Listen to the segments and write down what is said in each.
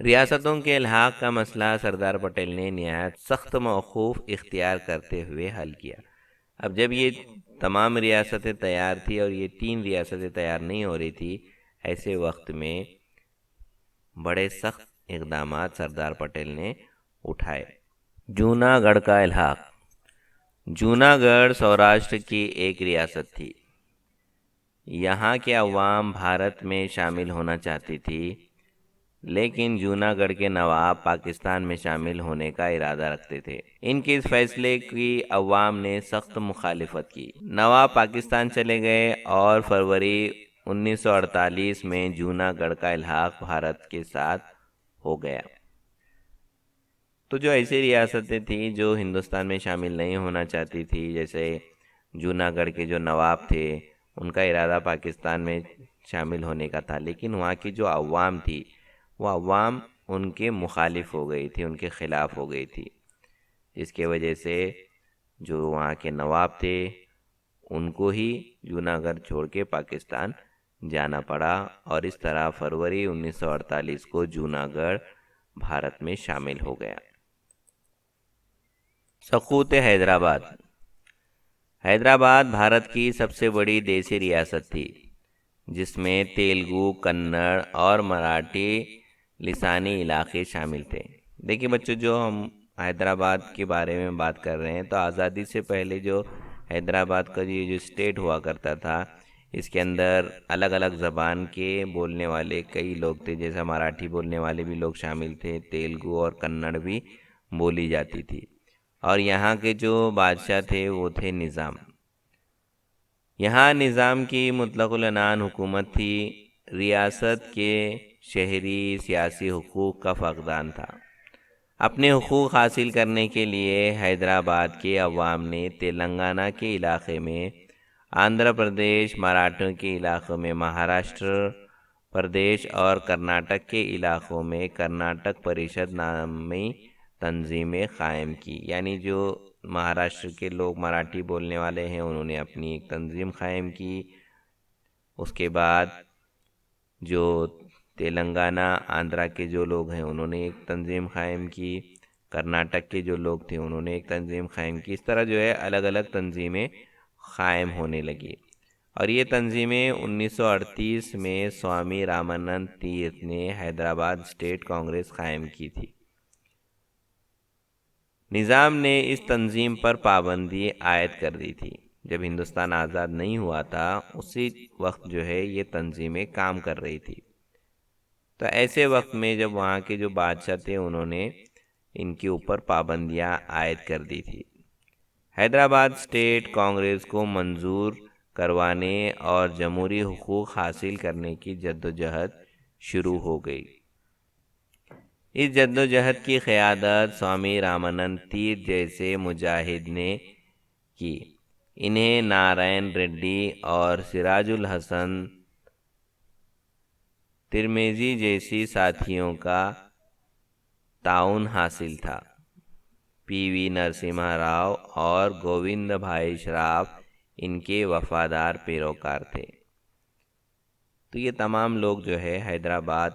ریاستوں کے الحاق کا مسئلہ سردار پٹیل نے نہایت سخت موقف اختیار کرتے ہوئے حل کیا۔ اب جب یہ تمام ریاستیں تیار تھی اور یہ 3 ریاستیں تیار نہیں ہو رہی تھی، ایسے وقت میں بڑے سخت اقدامات سردار پٹیل نے اٹھائے۔ جوناگڑھ کا الحاق۔ جوناگڑھ سوراشٹر کی ایک ریاست تھی۔ یہاں کے عوام بھارت میں شامل ہونا چاہتی تھی، لیکن جوناگڑھ کے نواب پاکستان میں شامل ہونے کا ارادہ رکھتے تھے۔ ان کے اس فیصلے کی عوام نے سخت مخالفت کی۔ نواب پاکستان چلے گئے اور فروری 1948 میں جوناگڑھ کا الحاق بھارت کے ساتھ ہو گیا۔ تو جو ایسی ریاستیں تھیں جو ہندوستان میں شامل نہیں ہونا چاہتی تھی، جیسے جوناگڑھ کے جو نواب تھے، ان کا ارادہ پاکستان میں شامل ہونے کا تھا، لیکن وہاں کی جو عوام تھی، وہ عوام ان کے مخالف ہو گئی تھی، ان کے خلاف ہو گئی تھی، جس کی وجہ سے جو وہاں کے نواب تھے ان کو ہی جوناگڑھ چھوڑ کے پاکستان جانا پڑا، اور اس طرح فروری 1948 کو جوناگڑھ بھارت میں شامل ہو گیا۔ سقوط حیدرآباد۔ حیدرآباد بھارت کی سب سے بڑی دیسی ریاست تھی، جس میں تیلگو، کنڑ اور مراٹھی لسانی علاقے شامل تھے۔ دیکھیے بچوں، جو ہم حیدرآباد کے بارے میں بات کر رہے ہیں، تو آزادی سے پہلے جو حیدرآباد کا جو اسٹیٹ ہوا کرتا تھا، اس کے اندر الگ الگ زبان کے بولنے والے کئی لوگ تھے، جیسا مراٹھی بولنے والے بھی لوگ شامل تھے، تیلگو اور کنڑ بھی بولی جاتی تھی، اور یہاں کے جو بادشاہ تھے وہ تھے نظام۔ یہاں نظام کی مطلق العنان حکومت تھی۔ ریاست کے شہری سیاسی حقوق کا فقدان تھا۔ اپنے حقوق حاصل کرنے کے لیے حیدرآباد کے عوام نے تلنگانہ کے علاقے میں، آندھرا پردیش، مراٹھوں کے علاقوں میں مہاراشٹر پردیش اور کرناٹک کے علاقوں میں کرناٹک پریشد نامی تنظیمیں قائم کی۔ یعنی جو مہاراشٹر کے لوگ مراٹھی بولنے والے ہیں، انہوں نے اپنی ایک تنظیم قائم کی۔ اس کے بعد جو تلنگانہ، آندھرا کے جو لوگ ہیں، انہوں نے ایک تنظیم قائم کی۔ کرناٹک کے جو لوگ تھے، انہوں نے ایک تنظیم قائم کی۔ اس طرح جو ہے الگ الگ تنظیمیں قائم ہونے لگی، اور یہ تنظیمیں 1938 میں سوامی رامانند تیرتھ نے حیدرآباد اسٹیٹ کانگریس قائم کی تھی۔ نظام نے اس تنظیم پر پابندی عائد کر دی تھی۔ جب ہندوستان آزاد نہیں ہوا تھا، اسی وقت جو ہے یہ تنظیمیں کام کر رہی تھی۔ تو ایسے وقت میں جب وہاں کے جو بادشاہ تھے، انہوں نے ان کے اوپر پابندیاں عائد کر دی تھی۔ حیدرآباد اسٹیٹ کانگریس کو منظور کروانے اور جمہوری حقوق حاصل کرنے کی جدوجہد شروع ہو گئی۔ اس جدوجہد کی قیادت سوامی رامانند تیرتھ جیسے مجاہد نے کی۔ انہیں نارائن ریڈی اور سراج الحسن ترمیزی جیسی ساتھیوں کا تعاون حاصل تھا۔ پی وی نرسمہا راؤ اور گووند بھائی شراف ان کے وفادار پیروکار تھے۔ تو یہ تمام لوگ جو ہے حیدرآباد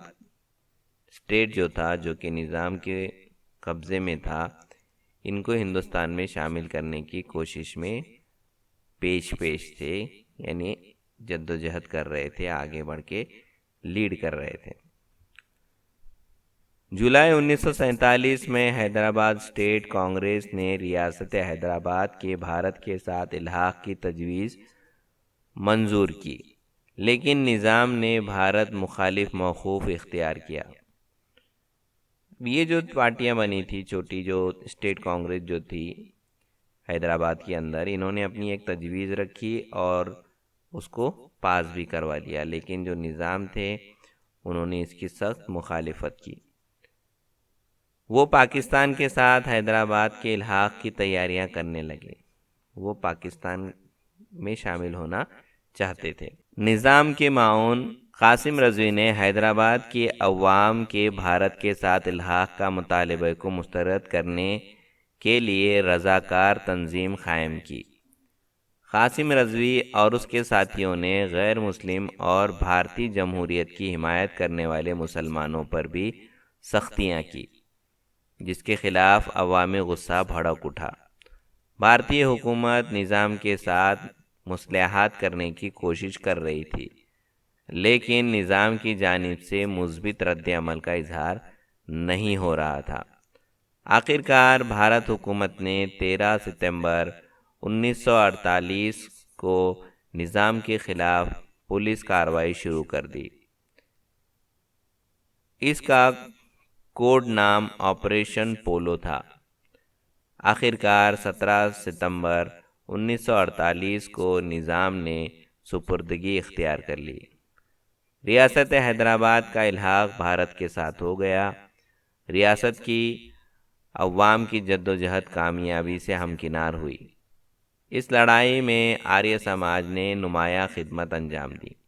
اسٹیٹ جو تھا، جو کہ نظام کے قبضے میں تھا، ان کو ہندوستان میں شامل کرنے کی کوشش میں پیش تھے، یعنی جدوجہد کر رہے تھے، آگے بڑھ کے لیڈ کر رہے تھے۔ جولائی 1947 میں حیدرآباد اسٹیٹ کانگریس نے ریاست حیدرآباد کے بھارت کے ساتھ الحاق کی تجویز منظور کی، لیکن نظام نے بھارت مخالف موقف اختیار کیا۔ یہ جو پارٹیاں بنی تھی، چھوٹی جو اسٹیٹ کانگریس جو تھی حیدرآباد کے اندر، انہوں نے اپنی ایک تجویز رکھی اور اس کو پاس بھی کروا لیا، لیکن جو نظام تھے انہوں نے اس کی سخت مخالفت کی۔ وہ پاکستان کے ساتھ حیدرآباد کے الحاق کی تیاریاں کرنے لگے۔ وہ پاکستان میں شامل ہونا چاہتے تھے۔ نظام کے معاون قاسم رضوی نے حیدرآباد کے عوام کے بھارت کے ساتھ الحاق کا مطالبے کو مسترد کرنے کے لیے رضاکار تنظیم قائم کی۔ قاسم رضوی اور اس کے ساتھیوں نے غیر مسلم اور بھارتی جمہوریت کی حمایت کرنے والے مسلمانوں پر بھی سختیاں کی، جس کے خلاف عوامی غصہ بھڑک اٹھا۔ بھارتی حکومت نظام کے ساتھ مصالحت کرنے کی کوشش کر رہی تھی، لیکن نظام کی جانب سے مثبت رد عمل کا اظہار نہیں ہو رہا تھا۔ آخرکار بھارت حکومت نے 13 ستمبر 1948 کو نظام کے خلاف پولیس کارروائی شروع کر دی۔ اس کا کوڈ نام آپریشن پولو تھا۔ آخرکار 17 ستمبر 1948 کو نظام نے سپردگی اختیار کر لی۔ ریاست حیدرآباد کا الحاق بھارت کے ساتھ ہو گیا۔ ریاست کی عوام کی جدوجہد کامیابی سے ہمکنار ہوئی۔ اس لڑائی میں آریہ سماج نے نمایاں خدمت انجام دی۔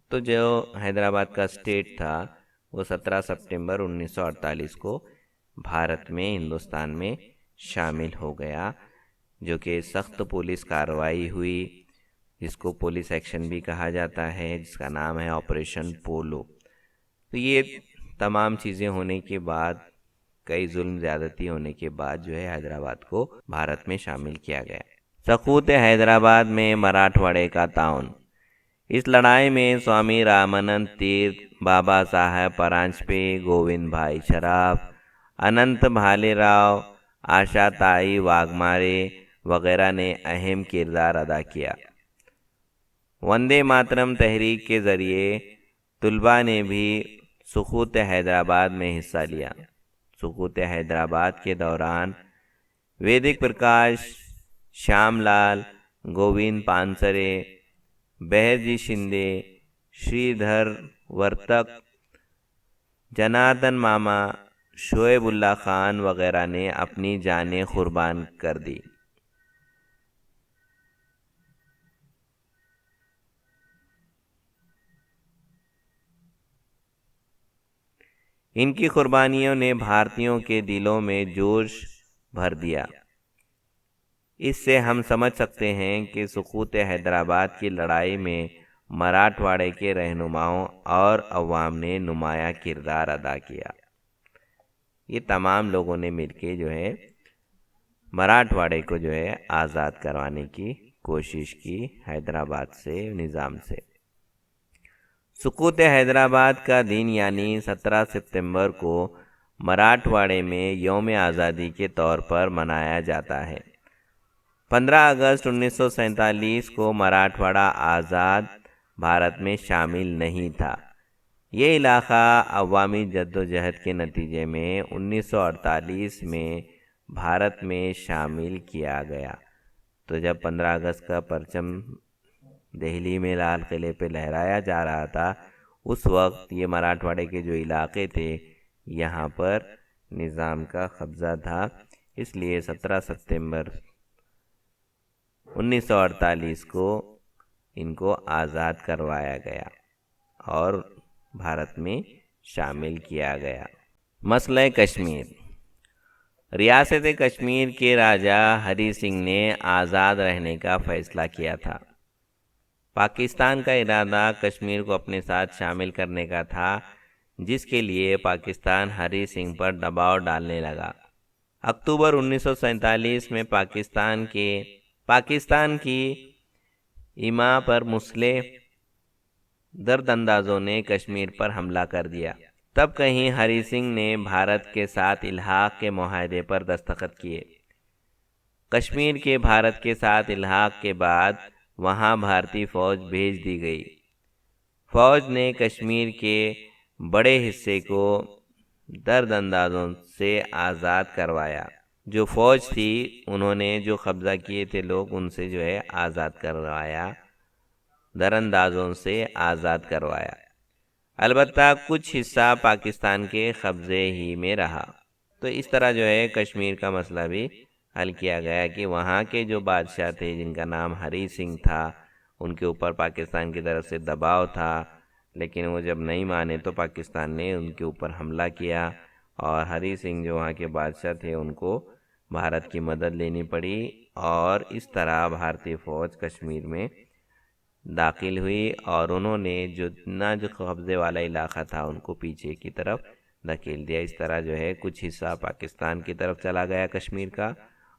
تو جو حیدرآباد کا اسٹیٹ تھا وہ 17 ستمبر 1948 کو بھارت میں، ہندوستان میں شامل ہو گیا، جو کہ سخت پولیس کارروائی ہوئی، جس کو پولیس ایکشن بھی کہا جاتا ہے، جس کا نام ہے آپریشن پولو۔ تو یہ تمام چیزیں ہونے کے بعد، کئی ظلم زیادتی ہونے کے بعد جو ہے حیدرآباد کو بھارت میں شامل کیا گیا۔ سقوط حیدرآباد میں مراٹھواڑے کا تعاون۔ اس لڑائی میں سوامی رامانند تیرتھ، بابا صاحب پرانچپے، گووند بھائی شراف، اننت بھالے راؤ، آشا تائی واگھمارے وغیرہ نے اہم کردار ادا کیا۔ وندے ماترم تحریک کے ذریعے طلباء نے بھی سقوط حیدرآباد میں حصہ لیا۔ سقوط حیدرآباد کے دوران ویدک پرکاش، شیام لال، گووند پانسرے، بہرجی شندے، شری دھر ورتک، جناردن ماما، شعیب اللہ خان وغیرہ نے اپنی جانیں قربان کر دی۔ ان کی قربانیوں نے بھارتیوں کے دلوں میں جوش بھر دیا۔ اس سے ہم سمجھ سکتے ہیں کہ سقوط حیدرآباد کی لڑائی میں مراٹھواڑے کے رہنماؤں اور عوام نے نمایاں کردار ادا کیا۔ یہ تمام لوگوں نے مل کے جو ہے مراٹھواڑے کو جو ہے آزاد کروانے کی کوشش کی حیدرآباد سے، نظام سے۔ سقوط حیدرآباد کا دن یعنی 17 ستمبر کو مراٹھواڑے میں یوم آزادی کے طور پر منایا جاتا ہے۔ 15 اگست 1947 کو مراٹھواڑہ آزاد بھارت میں شامل نہیں تھا۔ یہ علاقہ عوامی جدوجہد کے نتیجے میں 1948 میں بھارت میں شامل کیا گیا۔ تو جب 15 اگست کا پرچم دہلی میں لال قلعے پہ لہرایا جا رہا تھا، اس وقت یہ مراٹھواڑے کے جو علاقے تھے یہاں پر نظام کا قبضہ تھا، اس لیے 17 ستمبر 1948 کو ان کو آزاد کروایا گیا اور بھارت میں شامل کیا گیا۔ مسئلہ کشمیر۔ ریاست کشمیر کے راجہ ہری سنگھ نے آزاد رہنے کا فیصلہ کیا تھا۔ پاکستان کا ارادہ کشمیر کو اپنے ساتھ شامل کرنے کا تھا، جس کے لیے پاکستان ہری سنگھ پر دباؤ ڈالنے لگا۔ اکتوبر 1947 میں پاکستان کی ایما پر مسلح درد اندازوں نے کشمیر پر حملہ کر دیا۔ تب کہیں ہری سنگھ نے بھارت کے ساتھ الحاق کے معاہدے پر دستخط کیے۔ کشمیر کے بھارت کے ساتھ الحاق کے بعد وہاں بھارتی فوج بھیج دی گئی۔ فوج نے کشمیر کے بڑے حصے کو درد اندازوں سے آزاد کروایا۔ جو فوج تھی انہوں نے جو قبضہ کیے تھے لوگ، ان سے جو ہے آزاد کروایا، در اندازوں سے آزاد کروایا۔ البتہ کچھ حصہ پاکستان کے قبضے ہی میں رہا۔ تو اس طرح جو ہے کشمیر کا مسئلہ بھی حل کیا گیا کہ وہاں کے جو بادشاہ تھے جن کا نام ہری سنگھ تھا، ان کے اوپر پاکستان کی طرف سے دباؤ تھا، لیکن وہ جب نہیں مانے تو پاکستان نے ان کے اوپر حملہ کیا، اور ہری سنگھ جو وہاں کے بادشاہ تھے ان کو بھارت کی مدد لینی پڑی، اور اس طرح بھارتی فوج کشمیر میں داخل ہوئی اور انہوں نے جو قبضے والا علاقہ تھا ان کو پیچھے کی طرف دھکیل دیا۔ اس طرح جو ہے کچھ حصہ پاکستان کی طرف چلا گیا کشمیر کا،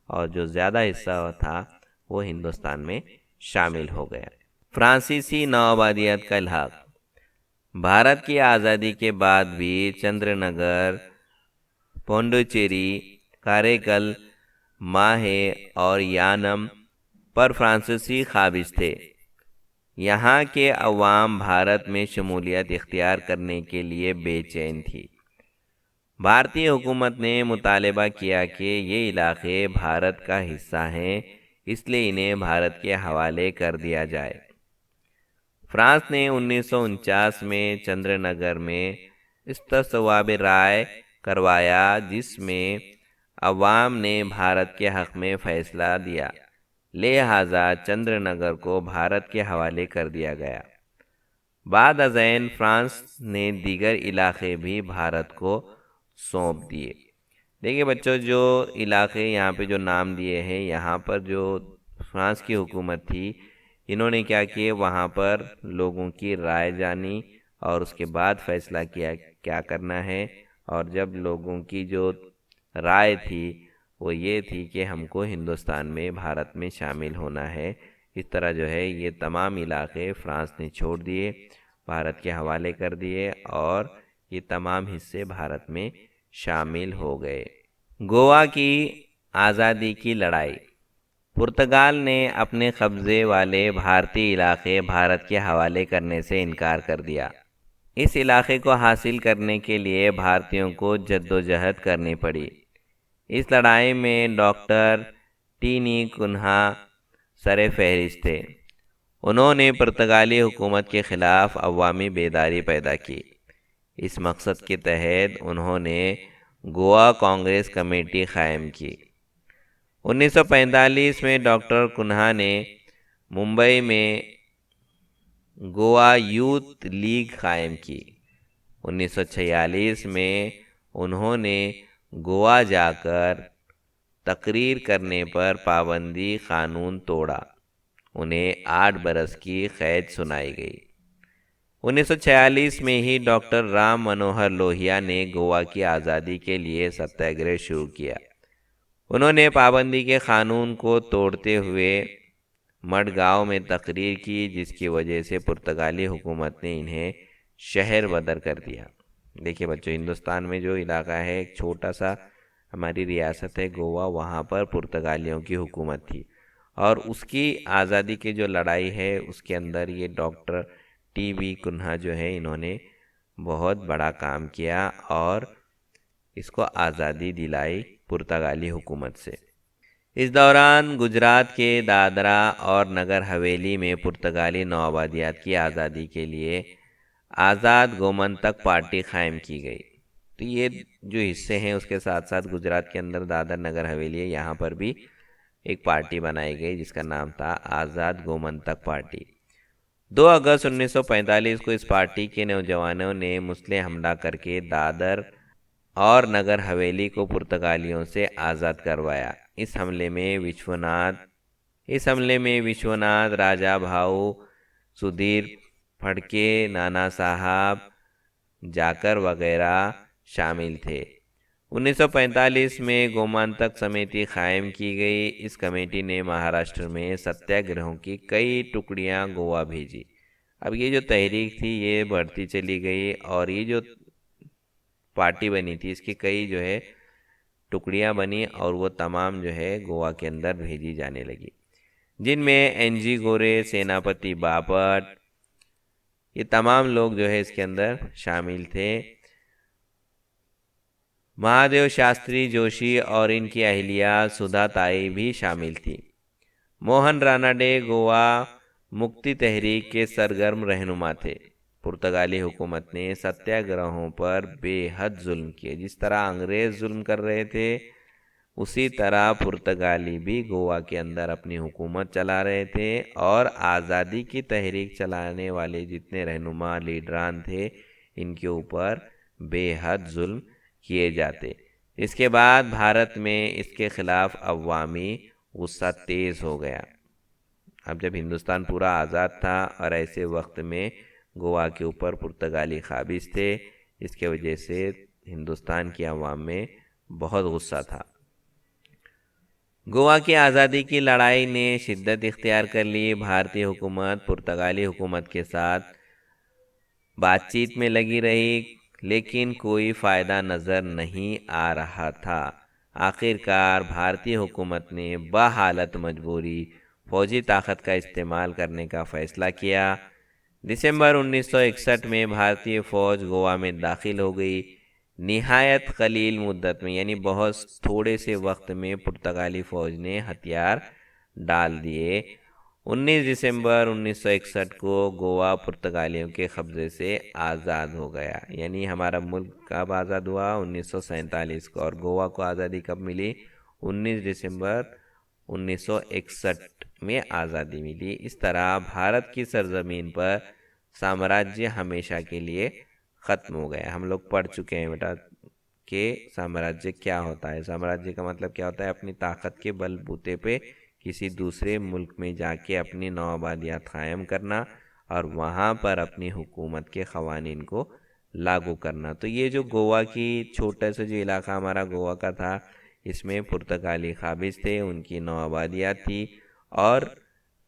اور جو زیادہ حصہ تھا وہ ہندوستان میں شامل ہو گیا۔ فرانسیسی نوآبادیات کا الحاق۔ بھارت کی آزادی کے بعد بھی چندر نگر، پونڈوچیری، کاریکل، ماہے اور یانم پر فرانسیسی قابض تھے۔ یہاں کے عوام بھارت میں شمولیت اختیار کرنے کے لیے بے چین تھی۔ بھارتی حکومت نے مطالبہ کیا کہ یہ علاقے بھارت کا حصہ ہیں، اس لیے انہیں بھارت کے حوالے کر دیا جائے۔ فرانس نے 1949 میں چندر نگر میں استصواب رائے کروایا، جس میں عوام نے بھارت کے حق میں فیصلہ دیا، لہذا چندر نگر کو بھارت کے حوالے کر دیا گیا۔ بعد ازیں فرانس نے دیگر علاقے بھی بھارت کو سونپ دیے۔ دیکھیے بچوں، جو علاقے یہاں پہ جو نام دیے ہیں، یہاں پر جو فرانس کی حکومت تھی، انہوں نے کیا کیے، وہاں پر لوگوں کی رائے جانی اور اس کے بعد فیصلہ کیا کیا کرنا ہے۔ اور جب لوگوں کی جو رائے تھی وہ یہ تھی کہ ہم کو ہندوستان میں، بھارت میں شامل ہونا ہے، اس طرح جو ہے یہ تمام علاقے فرانس نے چھوڑ دیے، بھارت کے حوالے کر دیے، اور یہ تمام حصے بھارت میں شامل ہو گئے۔ گوا کی آزادی کی لڑائی۔ پرتگال نے اپنے قبضے والے بھارتی علاقے بھارت کے حوالے کرنے سے انکار کر دیا۔ اس علاقے کو حاصل کرنے کے لیے بھارتیوں کو جدوجہد کرنی پڑی۔ اس لڑائی میں ڈاکٹر ٹی کنہا سر فہرست تھے۔ انہوں نے پرتگالی حکومت کے خلاف عوامی بیداری پیدا کی۔ اس مقصد کے تحت انہوں نے گوا کانگریس کمیٹی قائم کی۔ 1945 میں ڈاکٹر کنہا نے ممبئی میں گوا یوتھ لیگ قائم کی۔ 1946 میں انہوں نے گوا جا کر تقریر کرنے پر پابندی قانون توڑا۔ انہیں 8 برس کی قید سنائی گئی۔ 1946 میں ہی ڈاکٹر رام منوہر لوہیا نے گوا کی آزادی کے لیے ستیہ گرہ شروع کیا۔ انہوں نے پابندی کے قانون کو توڑتے ہوئے مڈگاؤں میں تقریر کی، جس کی وجہ سے پرتگالی حکومت نے انہیں شہر بدر کر دیا۔ دیکھیے بچوں، ہندوستان میں جو علاقہ ہے، ایک چھوٹا سا ہماری ریاست ہے گوا، وہاں پر پرتگالیوں کی حکومت تھی، اور اس کی آزادی کی جو لڑائی ہے اس کے اندر یہ ڈاکٹر ٹی کنہا جو ہے، انہوں نے بہت بڑا کام کیا اور اس کو آزادی دلائی پرتگالی حکومت سے۔ اس دوران گجرات کے دادرا اور نگر حویلی میں پرتگالی نوآبادیات کی آزادی کے لیے آزاد گومنتک پارٹی قائم کی گئی۔ تو یہ جو حصے ہیں اس کے ساتھ ساتھ گجرات کے اندر دادر نگر حویلی ہے، یہاں پر بھی ایک پارٹی بنائی گئی جس کا نام تھا آزاد گومنتک پارٹی۔ 2 اگست 1945 کو اس پارٹی کے نوجوانوں نے مسلح حملہ کر کے دادر اور نگر حویلی کو پرتگالیوں سے آزاد کروایا۔ اس حملے میں وشوناتھ راجا بھاؤ، سدھیر پھڈکے، نانا صاحب جاکر وغیرہ شامل تھے۔ 1945 میں گومانتک سمیتی قائم کی گئی۔ اس کمیٹی نے مہاراشٹر میں ستیہ گرہوں کی کئی ٹکڑیاں گوا بھیجی۔ اب یہ جو تحریک تھی یہ بڑھتی چلی گئی، اور یہ جو پارٹی بنی تھی اس کی کئی جو ہے ٹکڑیاں بنی، اور وہ تمام جو ہے گوا کے اندر بھیجی جانے لگی، جن میں این جی گورے، سیناپتی باپٹ، یہ تمام لوگ جو ہے اس کے اندر شامل تھے۔ مہادیو شاستری جوشی اور ان کی اہلیہ سدھا تائی بھی شامل تھی۔ موہن راناڈے گوا مکتی تحریک کے سرگرم رہنما تھے۔ پرتگالی حکومت نے ستیہ گرہوں پر بے حد ظلم کیے۔ جس طرح انگریز ظلم کر رہے تھے، اسی طرح پرتگالی بھی گوا کے اندر اپنی حکومت چلا رہے تھے، اور آزادی کی تحریک چلانے والے جتنے رہنما لیڈران تھے ان کے اوپر بے حد ظلم کیے جاتے۔ اس کے بعد بھارت میں اس کے خلاف عوامی غصہ تیز ہو گیا۔ اب جب ہندوستان پورا آزاد تھا اور ایسے وقت میں گوا کے اوپر پرتگالی قابض تھے، اس کے وجہ سے ہندوستان کی عوام میں بہت غصہ تھا۔ گوا کی آزادی کی لڑائی نے شدت اختیار کر لی۔ بھارتی حکومت پرتگالی حکومت کے ساتھ بات چیت میں لگی رہی، لیکن کوئی فائدہ نظر نہیں آ رہا تھا۔ آخر کار بھارتی حکومت نے بحالت مجبوری فوجی طاقت کا استعمال کرنے کا فیصلہ کیا۔ دسمبر 1961 میں بھارتی فوج گوا میں داخل ہو گئی۔ نہایت قلیل مدت میں، یعنی بہت تھوڑے سے وقت میں پرتگالی فوج نے ہتھیار ڈال دیے۔ 19 دسمبر 1961 کو گوا پرتگالیوں کے قبضے سے آزاد ہو گیا۔ یعنی ہمارا ملک کب آزاد ہوا؟ 1947 کو، اور گوا کو آزادی کب ملی؟ 19 دسمبر 1961 میں آزادی ملی۔ اس طرح بھارت کی سرزمین پر سامراجیہ ہمیشہ کے لیے ختم ہو گیا۔ ہم لوگ پڑھ چکے ہیں بیٹا کہ سامراجیہ کیا ہوتا ہے۔ سامراجیہ کا مطلب کیا ہوتا ہے؟ اپنی طاقت کے بل بوتے پہ کسی دوسرے ملک میں جا کے اپنی نوآبادیات قائم کرنا اور وہاں پر اپنی حکومت کے قوانین کو لاگو کرنا۔ تو یہ جو گوا کی چھوٹا سا جو علاقہ ہمارا گوا کا تھا، اس میں پرتگالی قابض تھے، ان کی نوآبادیات تھی اور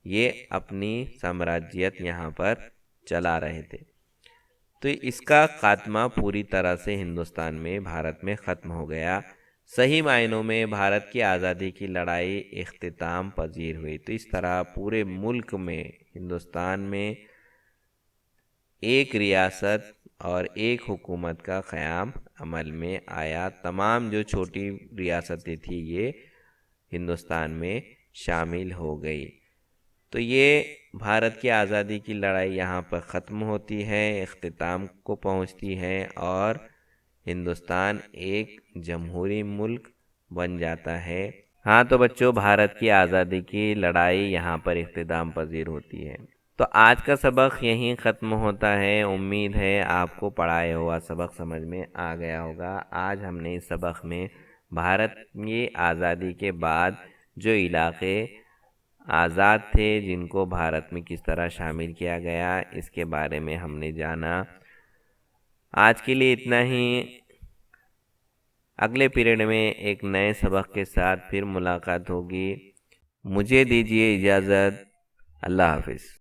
یہ اپنی سامراجیت یہاں پر چلا رہے تھے۔ تو اس کا خاتمہ پوری طرح سے ہندوستان میں، بھارت میں ختم ہو گیا۔ صحیح معنوں میں بھارت کی آزادی کی لڑائی اختتام پذیر ہوئی۔ تو اس طرح پورے ملک میں، ہندوستان میں ایک ریاست اور ایک حکومت کا قیام عمل میں آیا۔ تمام جو چھوٹی ریاستیں تھیں یہ ہندوستان میں شامل ہو گئی۔ تو یہ بھارت کی آزادی کی لڑائی یہاں پر ختم ہوتی ہے، اختتام کو پہنچتی ہے اور ہندوستان ایک جمہوری ملک بن جاتا ہے۔ ہاں تو بچوں، بھارت کی آزادی کی لڑائی یہاں پر اختتام پذیر ہوتی ہے۔ تو آج کا سبق یہیں ختم ہوتا ہے۔ امید ہے آپ کو پڑھایا ہوا سبق سمجھ میں آ گیا ہوگا۔ آج ہم نے اس سبق میں بھارت کی آزادی کے بعد جو علاقے آزاد تھے، جن کو بھارت میں کس طرح شامل کیا گیا، اس کے بارے میں ہم نے جانا۔ آج کے لیے اتنا ہی۔ اگلے پیریڈ میں ایک نئے سبق کے ساتھ پھر ملاقات ہوگی۔ مجھے دیجیے اجازت۔ اللہ حافظ۔